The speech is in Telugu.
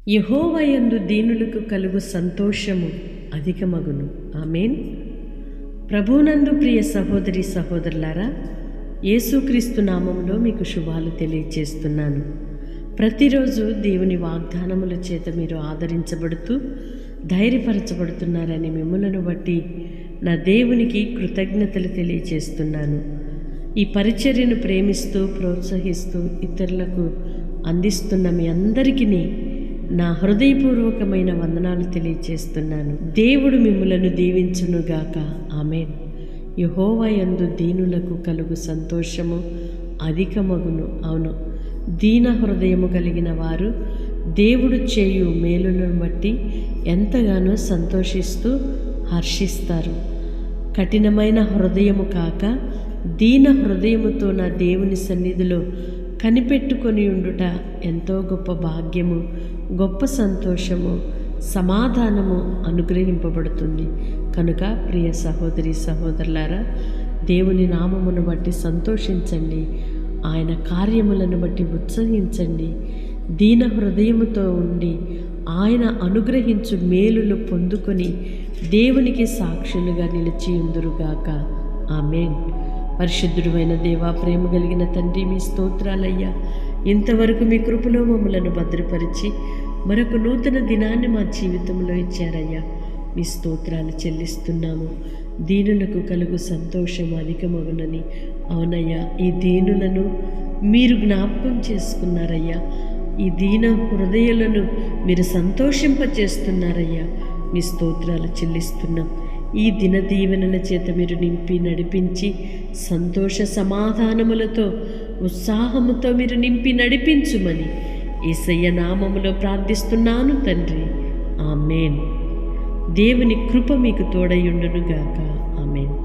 యెహోవా యందు దీనులకు కలుగు సంతోషము అధికమగును. ఆమేన్. ప్రభువునందు ప్రియ సహోదరి సహోదరులారా, యేసుక్రీస్తు నామములో మీకు శుభాలు తెలియజేస్తున్నాను. ప్రతిరోజు దేవుని వాగ్దానముల చేత మీరు ఆదరించబడుతూ ధైర్యపరచబడుతున్నారని మిమ్ములను బట్టి నా దేవునికి కృతజ్ఞతలు తెలియజేస్తున్నాను. ఈ పరిచర్యను ప్రేమిస్తూ ప్రోత్సహిస్తూ ఇతరులకు అందిస్తున్న మీ అందరికీ నా హృదయపూర్వకమైన వందనాలు తెలియజేస్తున్నాను. దేవుడు మిమ్ములను దీవించునుగాక. ఆమేన్. యెహోవా యందు దీనులకు కలుగు సంతోషము అధికమగును. అవును, దీన హృదయము కలిగిన వారు దేవుడు చేయు మేలులను బట్టి ఎంతగానో సంతోషిస్తూ హర్షిస్తారు. కఠినమైన హృదయము కాక దీన హృదయముతో నా దేవుని సన్నిధిలో కనిపెట్టుకొని ఉండుట ఎంతో గొప్ప భాగ్యము, గొప్ప సంతోషము, సమాధానము అనుగ్రహింపబడుతుంది. కనుక ప్రియ సహోదరి సహోదరులారా, దేవుని నామమును బట్టి సంతోషించండి, ఆయన కార్యములను బట్టి ఉత్సహించండి. దీన హృదయముతో ఉండి ఆయన అనుగ్రహించు మేలులు పొందుకొని దేవునికి సాక్షులుగా నిలిచి ఉందురుగాక. ఆమేన్. పరిశుద్ధుడైన దేవా, ప్రేమ కలిగిన తండ్రి, మీ స్తోత్రాలయ్యా. ఇంతవరకు మీ కృపలో మమ్మలను భద్రపరిచి మరొక నూతన దినాన్ని మా జీవితంలో ఇచ్చారయ్యా. మీ స్తోత్రాలు చెల్లిస్తున్నాము. దీనులకు కలుగు సంతోషం అధికమగునని. అవునయ్యా, ఈ దీనులను మీరు జ్ఞాపకం చేసుకున్నారయ్యా. ఈ దీన హృదయాలను మీరు సంతోషింపచేస్తున్నారయ్యా. మీ స్తోత్రాలు చెల్లిస్తున్నాం. ఈ దిన దీవెనల చేత మీరు నింపి నడిపించి సంతోష సమాధానములతో ఉత్సాహముతో మీరు నింపి నడిపించుమని యేసయ్య నామములో ప్రార్థిస్తున్నాను తండ్రి. ఆమేన్. దేవుని కృప మీకు తోడయుండునుగాక. ఆమేన్.